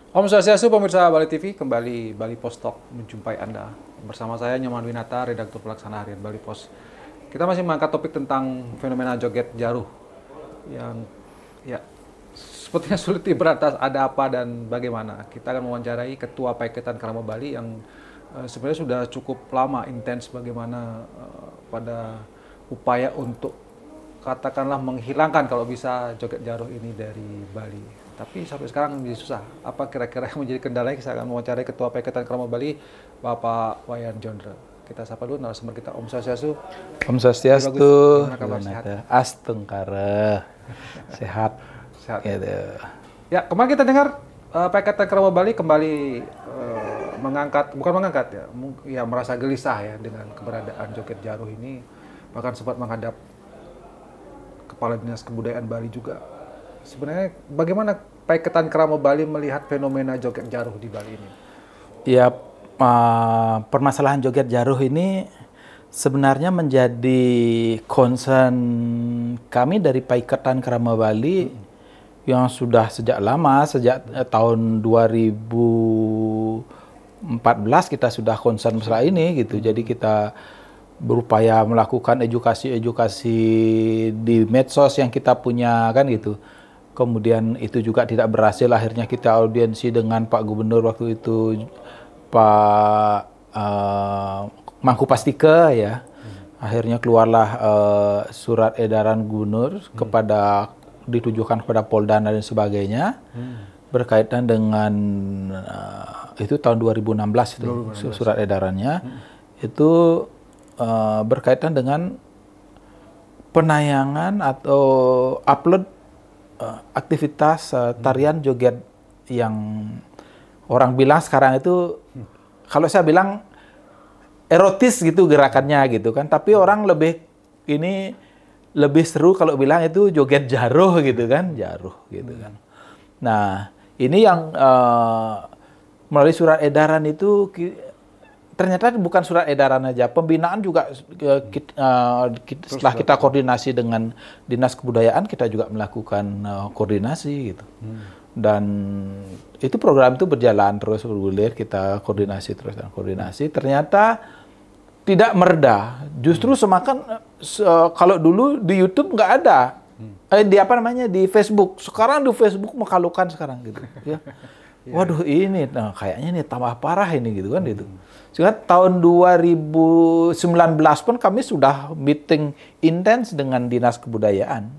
Om Swastiastu, pemirsa Bali TV, kembali Bali Post Talk menjumpai Anda. Bersama saya Nyoman Winata, redaktur pelaksana harian Bali Post. Kita masih mengangkat topik tentang fenomena joget jaruh yang ya sepertinya sulit diberantas. Ada apa dan bagaimana? Kita akan mewawancarai Ketua Paiketan Krama Bali yang sebenarnya sudah cukup lama intens bagaimana pada upaya untuk katakanlah menghilangkan kalau bisa joget jaruh ini dari Bali. Tapi sampai sekarang menjadi susah. Apa kira-kira yang menjadi kendalanya? Kita akan mewawancarai Ketua Paiketan Krama Bali, Bapak Wayan Jondre. Kita sapa dulu narasumber kita, Om Swastiastu. Om Swastiastu. Gimana kabar, sehat? Astengkara. Sehat. Sehat. Gitu. Ya, kemarin kita dengar Paiketan Krama Bali kembali bukan mengangkat ya merasa gelisah ya dengan keberadaan joget jaruh ini. Bahkan sempat menghadap Kepala Dinas Kebudayaan Bali juga. Sebenarnya bagaimana Paiketan Krama Bali melihat fenomena joget jaruh di Bali ini? Ya, permasalahan joget jaruh ini sebenarnya menjadi concern kami dari Paiketan Krama Bali yang sudah sejak lama, sejak tahun 2014 kita sudah concern masalah ini gitu. Jadi kita berupaya melakukan edukasi-edukasi di medsos yang kita punya kan gitu. Kemudian itu juga tidak berhasil, akhirnya kita audiensi dengan Pak Gubernur waktu itu, Pak Mangku Pastika ya. Akhirnya keluarlah surat edaran Gubernur ditujukan kepada Polda dan sebagainya berkaitan dengan itu tahun 2016 itu surat edarannya itu berkaitan dengan penayangan atau upload aktivitas tarian joget yang orang bilang sekarang itu, kalau saya bilang erotis gitu gerakannya gitu kan, tapi orang lebih seru kalau bilang itu joget jaruh gitu kan, jaruh gitu kan. Nah ini yang melalui surat edaran itu ternyata bukan surat edaran aja, pembinaan juga setelah kita koordinasi dengan Dinas Kebudayaan, kita juga melakukan koordinasi gitu. Dan itu program itu berjalan terus bergulir, kita koordinasi terus dan koordinasi. Ternyata tidak mereda, justru semakin kalau dulu di YouTube nggak ada, di Facebook. Sekarang di Facebook menghalukan sekarang gitu. Ya. Waduh ini, kayaknya nih tambah parah ini gitu kan gitu. Sehingga tahun 2019 pun kami sudah meeting intens dengan Dinas Kebudayaan.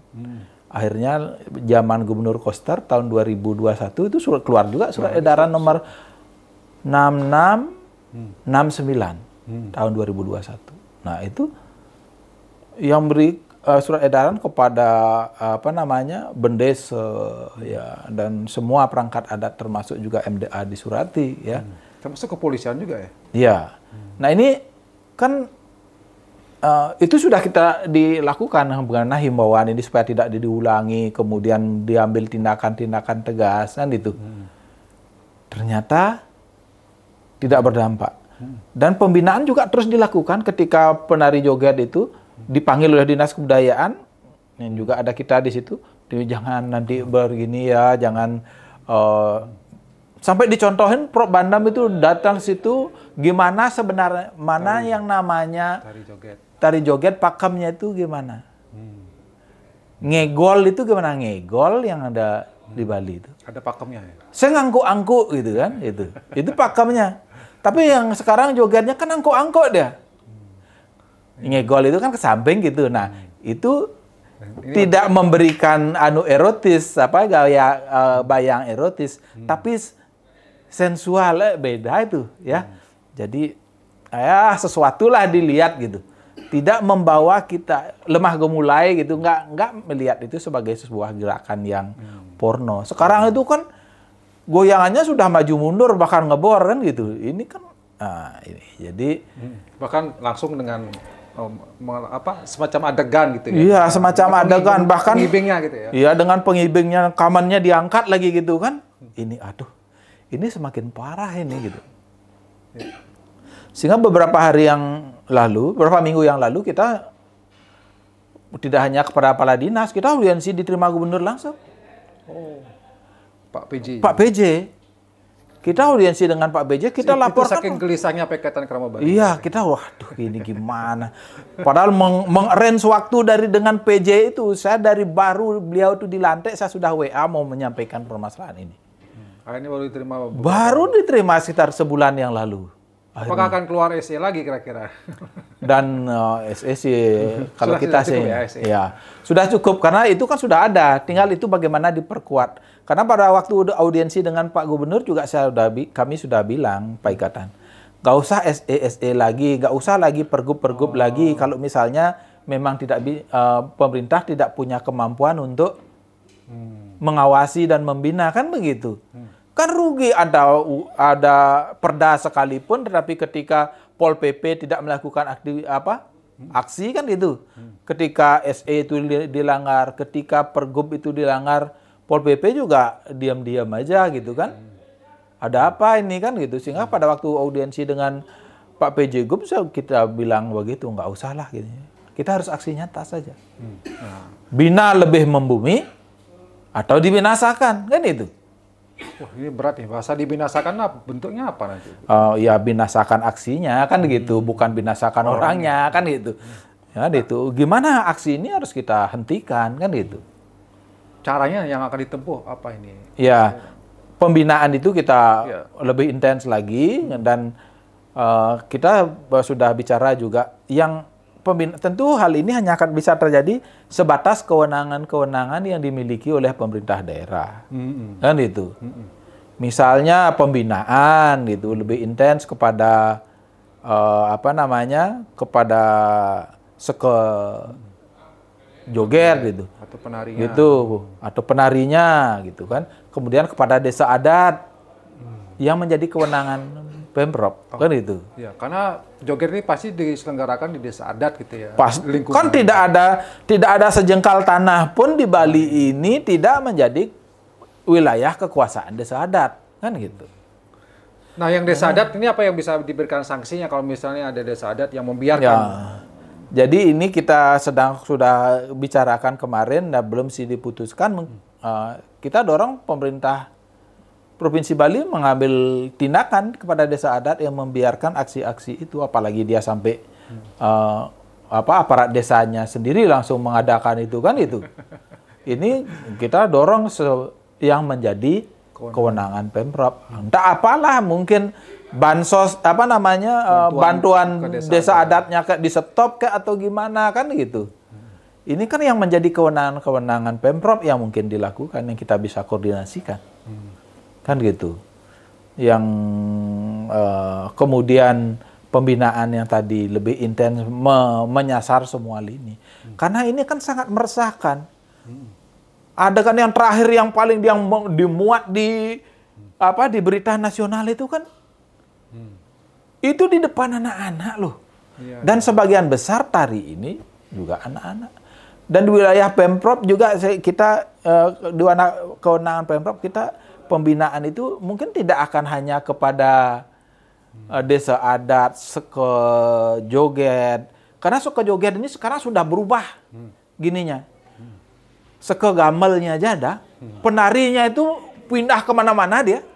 Akhirnya zaman Gubernur Koster tahun 2021 itu keluar juga surat edaran nomor 6669 tahun 2021. Nah itu yang beri surat edaran kepada Bendes ya, dan semua perangkat adat termasuk juga MDA disurati ya. Termasuk kepolisian juga ya? Iya. Nah ini kan itu sudah kita dilakukan mengenai himbauan ini supaya tidak diulangi, kemudian diambil tindakan-tindakan tegas kan itu. Ternyata tidak berdampak. Dan pembinaan juga terus dilakukan ketika penari joget itu dipanggil oleh Dinas Kebudayaan, yang juga ada kita di situ, jangan nanti begini ya, jangan sampai dicontohin Prof Bandam itu datang situ gimana sebenarnya mana yang namanya tari joget pakemnya itu gimana, ngegol itu gimana, ngegol yang ada di Bali itu ada pakemnya ya? Saya ngangkuk-angkuk gitu kan, itu pakemnya. Tapi yang sekarang jogetnya kan angkuk-angkuk dia. Ngegol itu kan ke samping gitu. Nah, itu tidak memberikan erotis, gaya bayang erotis, tapi sensual, beda itu ya. Jadi sesuatu lah dilihat gitu. Tidak membawa kita lemah gemulai gitu, nggak melihat itu sebagai sebuah gerakan yang porno. Sekarang itu kan goyangannya sudah maju mundur bahkan ngebor kan gitu. Ini kan ini. Jadi bahkan langsung dengan semacam adegan gitu ya. Iya, semacam adegan, bahkan pengibingnya gitu ya. Iya, dengan pengibingnya, kamannya diangkat lagi gitu kan. Ini ini semakin parah ini gitu. Sehingga beberapa minggu yang lalu kita tidak hanya kepada kepala dinas, kita audiensi diterima gubernur langsung. Oh. Pak PJ. Pak PJ. Kita audiensi dengan Pak BJ, kita laporkan. Itu saking gelisahnya Pakatan Kerama Bali. Iya, kita waduh ini gimana. Padahal meng-arrange waktu dengan PJ itu, saya dari baru beliau itu dilantik, saya sudah WA mau menyampaikan permasalahan ini. Ini baru diterima. Baru diterima sekitar sebulan yang lalu. Apakah akan keluar SE lagi kira-kira? Dan SE sih, kalau kita sih, ya, sudah cukup karena itu kan sudah ada. Tinggal itu bagaimana diperkuat. Karena pada waktu audiensi dengan Pak Gubernur juga kami sudah bilang Pak Ikatan, nggak usah SE lagi, nggak usah lagi pergub lagi. Kalau misalnya memang pemerintah tidak punya kemampuan untuk mengawasi dan membina, kan begitu. Kan rugi ada perda sekalipun, tetapi ketika Pol PP tidak melakukan aksi kan gitu. Ketika SE itu dilanggar, ketika pergub itu dilanggar, Pol PP juga diam-diam aja gitu kan. Ada apa ini kan gitu. Sehingga pada waktu audiensi dengan Pak PJ Gub kita bilang begitu, nggak usah lah gitu. Kita harus aksi nyata saja. Bina lebih membumi atau dibinasakan kan itu. Wah, ini berat nih, bahasa dibinasakan bentuknya apa nanti? Ya binasakan aksinya kan gitu, bukan binasakan orangnya kan gitu. Ya itu, gimana aksi ini harus kita hentikan kan gitu. Caranya yang akan ditempuh apa ini? Ya, pembinaan itu kita lebih intens lagi dan kita sudah bicara juga yang tentu hal ini hanya akan bisa terjadi sebatas kewenangan-kewenangan yang dimiliki oleh pemerintah daerah. Kan itu. Misalnya pembinaan gitu lebih intens kepada kepada joget gitu. Atau penarinya. Gitu atau penarinya gitu kan. Kemudian kepada desa adat yang menjadi kewenangan Pemprov, kan itu. Ya, karena joget ini pasti diselenggarakan di desa adat gitu ya. Kan tidak ada sejengkal tanah pun di Bali ini tidak menjadi wilayah kekuasaan desa adat, kan gitu. Nah, yang desa adat ini apa yang bisa diberikan sanksinya kalau misalnya ada desa adat yang membiarkan? Ya. Jadi ini kita sudah bicarakan kemarin dan belum sih diputuskan. Kita dorong pemerintah Provinsi Bali mengambil tindakan kepada desa adat yang membiarkan aksi-aksi itu, apalagi dia sampai aparat desanya sendiri langsung mengadakan itu kan itu. Ini kita dorong yang menjadi kewenangan Pemprov. Entah apalah mungkin bansos bantuan desa adatnya di stop atau gimana kan gitu. Ini kan yang menjadi kewenangan Pemprov yang mungkin dilakukan, yang kita bisa koordinasikan. Kan gitu. Yang kemudian pembinaan yang tadi lebih intens menyasar semua lini. Karena ini kan sangat meresahkan. Ada kan yang terakhir yang paling yang dimuat di berita nasional itu kan itu di depan anak-anak loh. Dan sebagian besar tari ini juga anak-anak. Dan di wilayah Pemprov juga kita di kewenangan Pemprov kita pembinaan itu mungkin tidak akan hanya kepada desa adat, joget. Karena joget ini sekarang sudah berubah gininya. Gamelnya aja ada. Penarinya itu pindah kemana-mana dia.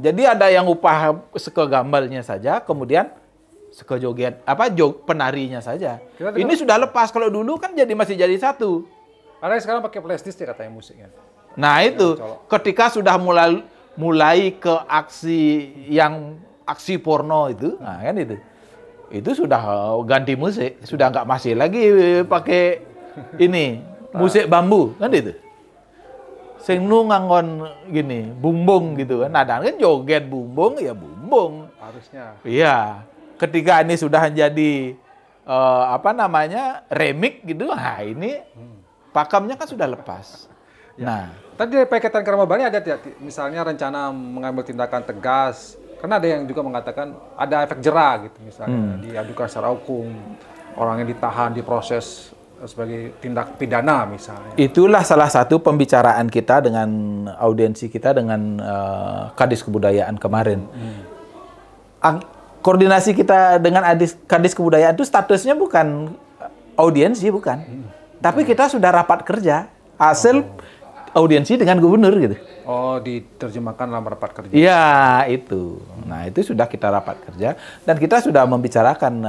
Jadi ada yang upah gamelnya saja, kemudian joget, penarinya saja. Ini sudah lepas. Kalau dulu kan masih jadi satu. Karena sekarang pakai plastis ya katanya musiknya. Nah itu, ketika sudah mulai ke aksi porno itu, nah kan itu sudah ganti musik, sudah nggak masih lagi pakai musik bambu, kan itu. Sing nu nganggon gini, bumbung gitu kan, nah kan joget bumbung ya bumbung. Harusnya. Iya, ketika ini sudah jadi remix gitu, nah ini pakemnya kan sudah lepas. Nah, tadi dari Pakatan Kerama Bali ada misalnya rencana mengambil tindakan tegas, karena ada yang juga mengatakan ada efek jera gitu, misalnya diadukan secara hukum, orang yang ditahan, diproses sebagai tindak pidana misalnya. Itulah salah satu pembicaraan kita dengan audiensi kita dengan Kadis Kebudayaan kemarin. Koordinasi kita dengan Kadis Kebudayaan itu statusnya bukan audiensi, bukan. Tapi kita sudah rapat kerja. Hasil audiensi dengan gubernur gitu. Oh, diterjemahkan dalam rapat kerja. Iya, itu. Nah, itu sudah kita rapat kerja dan kita sudah membicarakan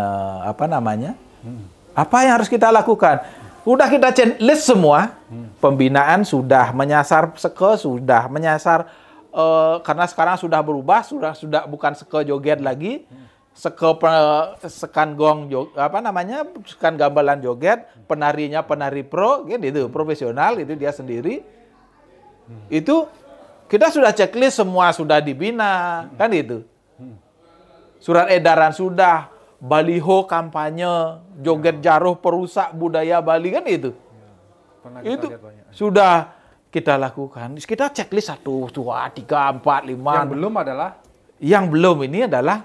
apa yang harus kita lakukan. Udah kita checklist semua. Pembinaan sudah menyasar seke, sudah menyasar karena sekarang sudah berubah, sudah bukan seke joget lagi. Sekan gong sekan gamelan joget, penarinya penari pro gitu, profesional itu dia sendiri. Itu kita sudah checklist semua, sudah dibina kan itu. Surat edaran sudah, baliho kampanye joget jaruh perusak budaya Bali kan itu. Itu sudah kita lakukan. Kita checklist 1, 2, 3, 4, 5. Yang belum ini adalah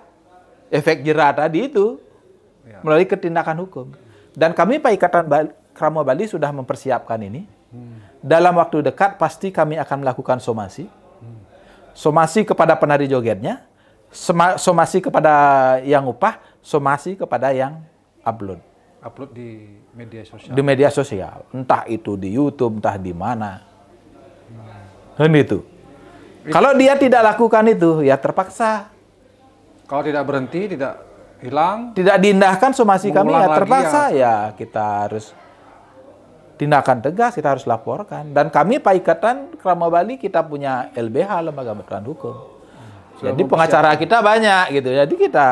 efek jera tadi itu melalui ketindakan hukum. Dan kami Pak Ikatan Krama Bali sudah mempersiapkan ini. Dalam waktu dekat pasti kami akan melakukan somasi. Somasi kepada penari jogetnya, somasi kepada yang upah, somasi kepada yang upload. Upload di media sosial. Di media sosial, entah itu di YouTube, entah di mana. Dan itu. Kalau dia tidak lakukan itu, ya terpaksa. Kalau tidak berhenti, tidak hilang, tidak diindahkan somasi kami, ya terpaksa ya kita harus tindakan tegas, kita harus laporkan. Dan kami Pak Ikatan Krama Bali kita punya LBH, Lembaga Bantuan Hukum. Jadi pengacara kita banyak gitu. Jadi kita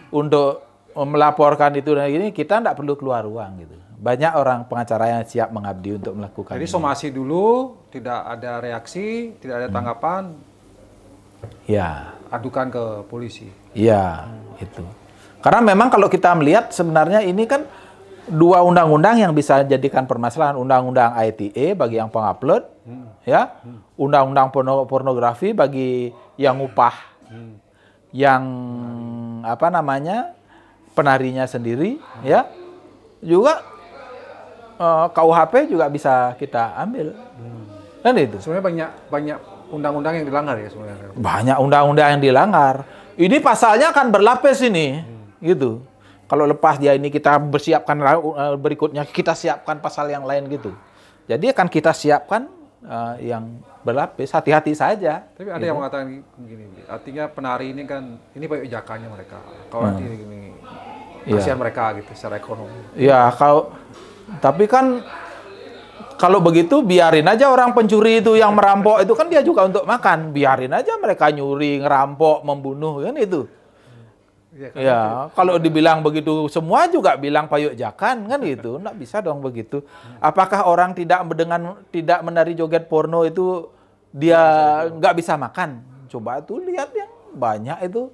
untuk melaporkan itu dan ini kita tidak perlu keluar uang gitu. Banyak orang pengacara yang siap mengabdi untuk melakukan. Jadi somasi dulu, tidak ada reaksi, tidak ada tanggapan. Ya. Adukan ke polisi. Iya, itu. Karena memang kalau kita melihat sebenarnya ini kan 2 undang-undang yang bisa jadikan permasalahan. Undang-undang ITE bagi yang pengupload, ya. Undang-undang pornografi bagi yang upah, yang penarinya sendiri, ya. Juga KUHP juga bisa kita ambil. Kan itu. Sebenarnya banyak undang-undang yang dilanggar ya sebenarnya. Banyak undang-undang yang dilanggar. Ini pasalnya akan berlapis ini, gitu. Kalau lepas dia ini kita bersiapkan berikutnya kita siapkan pasal yang lain gitu. Jadi akan kita siapkan yang berlapis. Hati-hati saja. Tapi ada yang mengatakan begini, artinya penari ini kan ini payojakannya mereka. Kalau nanti ini kasihan mereka gitu secara ekonomi. Iya, tapi kan kalau begitu biarin aja orang pencuri itu yang merampok itu kan dia juga untuk makan. Biarin aja mereka nyuri, ngerampok, membunuh kan itu. Ya, kalau dibilang begitu semua juga bilang payojakan kan gitu. Nggak bisa dong begitu. Apakah orang tidak menari joget porno itu dia nggak bisa makan? Coba tuh lihat yang banyak itu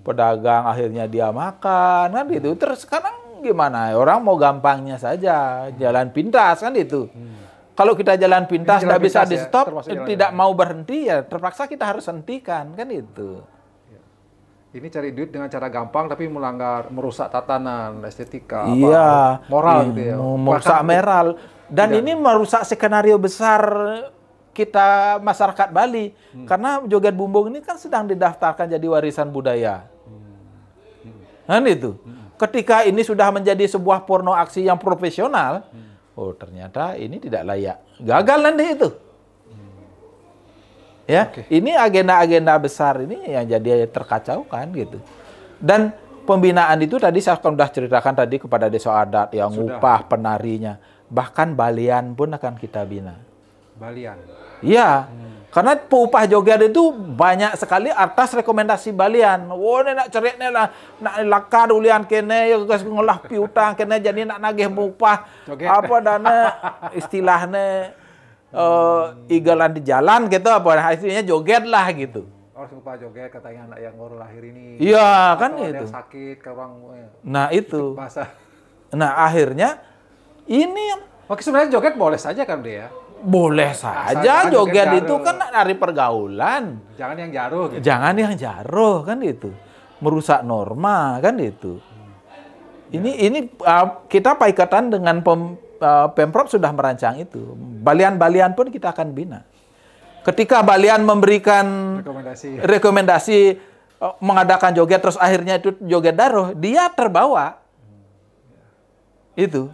pedagang akhirnya dia makan kan gitu. Terus sekarang gimana? Orang mau gampangnya saja, jalan pintas kan itu. Kalau kita jalan pintas tidak bisa di stop, tidak mau berhenti ya terpaksa kita harus hentikan kan itu. Ini cari duit dengan cara gampang tapi merusak tatanan, estetika, moral gitu ya. Merusak moral. Dan ini merusak skenario besar kita masyarakat Bali. Karena joget bumbung ini kan sedang didaftarkan jadi warisan budaya. Kan itu. Ketika ini sudah menjadi sebuah porno aksi yang profesional, oh ternyata ini tidak layak. Gagal nanti itu. Ya, ini agenda-agenda besar ini yang jadi terkacaukan gitu. Dan pembinaan itu tadi saya sudah ceritakan tadi kepada desa adat yang upah penarinya. Bahkan balian pun akan kita bina. Balian? Iya. Karena upah joget itu banyak sekali atas rekomendasi balian. Wah, ini nak cerit ni lah, nak lakar ulian kene, ngolah piutang kene jadi nak nagih upah. Apa dana istilahnya igalan di jalan gitu apa hasilnya joget lah gitu. Harus upah joget katanya anak yang baru lahir ini. Iya, kan itu. Yang sakit ke orang. Nah, itu. Nah, akhirnya ini oke, sebenarnya joget boleh saja kan dia? Boleh saja, joget itu kan dari pergaulan. Jangan yang jaruh gitu. Jangan yang jaruh kan itu. Merusak norma kan itu. Ini kita Pak Ikatan dengan Pemprov sudah merancang itu. Balian-balian pun kita akan bina. Ketika balian memberikan rekomendasi mengadakan joget terus akhirnya itu joget daruh, dia terbawa. Itu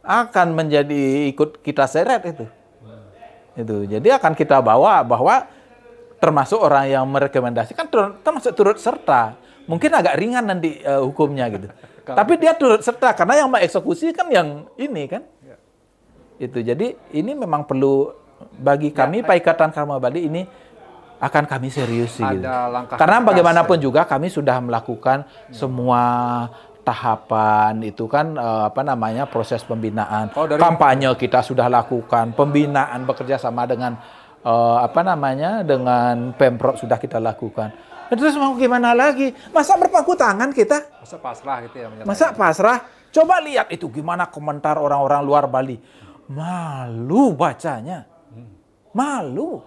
akan menjadi ikut kita seret itu. Itu. Jadi akan kita bawa bahwa termasuk orang yang merekomendasikan termasuk turut serta. Mungkin agak ringan nanti hukumnya gitu. Tapi dia turut serta karena yang mengeksekusi kan yang ini kan. Itu. Jadi ini memang perlu bagi kami Paikatan Karma Bali ini akan kami serius sih gitu. Karena bagaimanapun juga kami sudah melakukan semua tahapan itu kan proses pembinaan. Kampanye kita sudah lakukan, pembinaan bekerja sama dengan dengan Pemprov sudah kita lakukan. Dan terus mau gimana lagi? Masa berpangku tangan kita? Masa pasrah gitu ya? Masa pasrah? Coba lihat itu gimana komentar orang-orang luar Bali. Malu bacanya. Malu.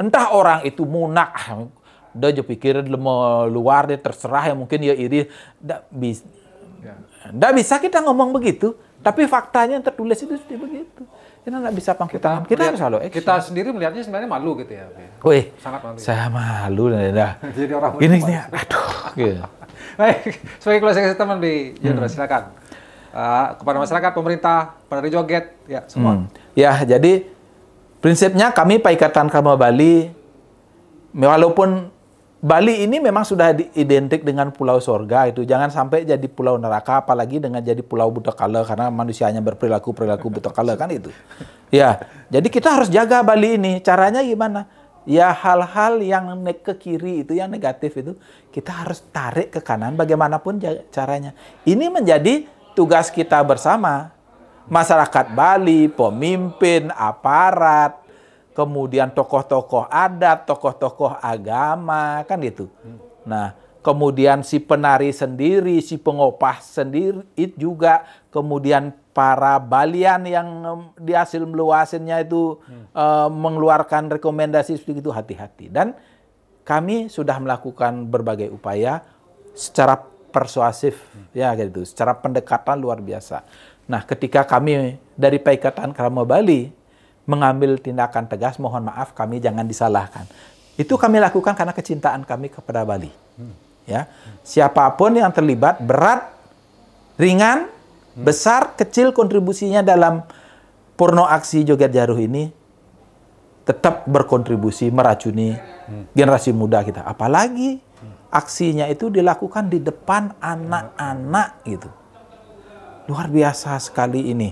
Entah orang itu munak. Dia je pikir luar dia terserah ya mungkin dia iri. Nggak bisa kita ngomong begitu. Tapi faktanya yang tertulis itu seperti begitu. Kita nggak bisa pangku tangan. Kita harus selalu action. Kita sendiri melihatnya sebenarnya malu gitu ya. Wih, sangat malu. Saya malu dah. Jadi orang ini aduh. Gitu. Baik, sebagai closing statement di Jendra, silakan. Kepada masyarakat, pemerintah, penari joget, ya semua. Ya, jadi prinsipnya kami Paikatan Karma Bali, walaupun Bali ini memang sudah identik dengan pulau sorga itu, jangan sampai jadi pulau neraka, apalagi dengan jadi pulau butakala karena manusianya berperilaku butakala kan itu. Ya, jadi kita harus jaga Bali ini. Caranya gimana? Ya hal-hal yang ke kiri itu, yang negatif itu, kita harus tarik ke kanan bagaimanapun caranya. Ini menjadi tugas kita bersama. Masyarakat Bali, pemimpin, aparat, kemudian tokoh-tokoh adat, tokoh-tokoh agama, kan gitu. Nah, kemudian si penari sendiri, si pengopah sendiri juga, kemudian para Balian yang di hasil meluasinnya itu mengeluarkan rekomendasi seperti itu, hati-hati. Dan kami sudah melakukan berbagai upaya secara persuasif, ya gitu, secara pendekatan luar biasa. Nah, ketika kami dari Paikatan Karma Bali mengambil tindakan tegas, mohon maaf kami jangan disalahkan. Itu kami lakukan karena kecintaan kami kepada Bali. Ya, siapapun yang terlibat, berat, ringan, besar, kecil kontribusinya dalam Purno Aksi Joget Jaruh ini tetap berkontribusi meracuni generasi muda kita. Apalagi aksinya itu dilakukan di depan anak-anak gitu. Luar biasa sekali ini.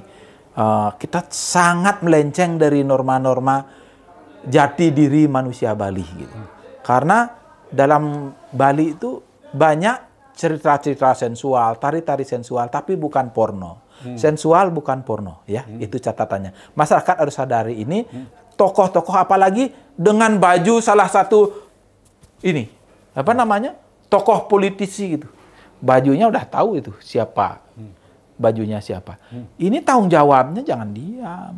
Kita sangat melenceng dari norma-norma jati diri manusia Bali gitu. Karena dalam Bali itu banyak cerita-cerita sensual, tari-tari sensual, tapi bukan porno. Sensual bukan porno, ya. Itu catatannya. Masyarakat harus sadari ini. Tokoh-tokoh apalagi dengan baju salah satu ini, tokoh politisi gitu. Bajunya udah tahu itu siapa. Bajunya siapa. Ini tanggung jawabnya jangan diam.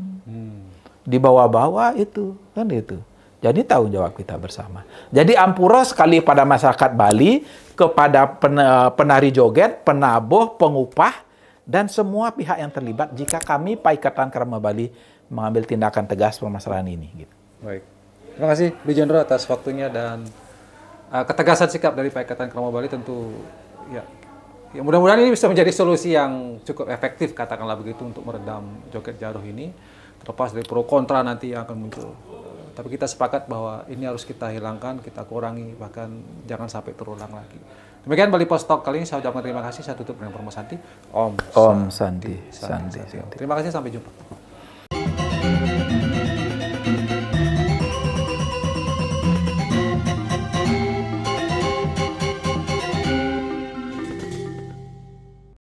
Dibawa-bawa itu, kan itu. Jadi tanggung jawab kita bersama. Jadi ampura sekali pada masyarakat Bali, kepada penari joget, penabuh, pengupah, dan semua pihak yang terlibat jika kami Paikatan Karma Bali mengambil tindakan tegas permasalahan ini. Gitu. Baik. Terima kasih, Bu Jendro, atas waktunya dan ketegasan sikap dari Paikatan Karma Bali tentu ya mudah-mudahan ini bisa menjadi solusi yang cukup efektif, katakanlah begitu, untuk meredam joget jaruh ini, terlepas dari pro kontra nanti yang akan muncul. Tapi kita sepakat bahwa ini harus kita hilangkan, kita kurangi, bahkan jangan sampai terulang lagi. Demikian Bali Post Talk kali ini, saya ucapkan terima kasih, saya tutup dengan Permo Santi. Om Santi. Terima kasih, sampai jumpa.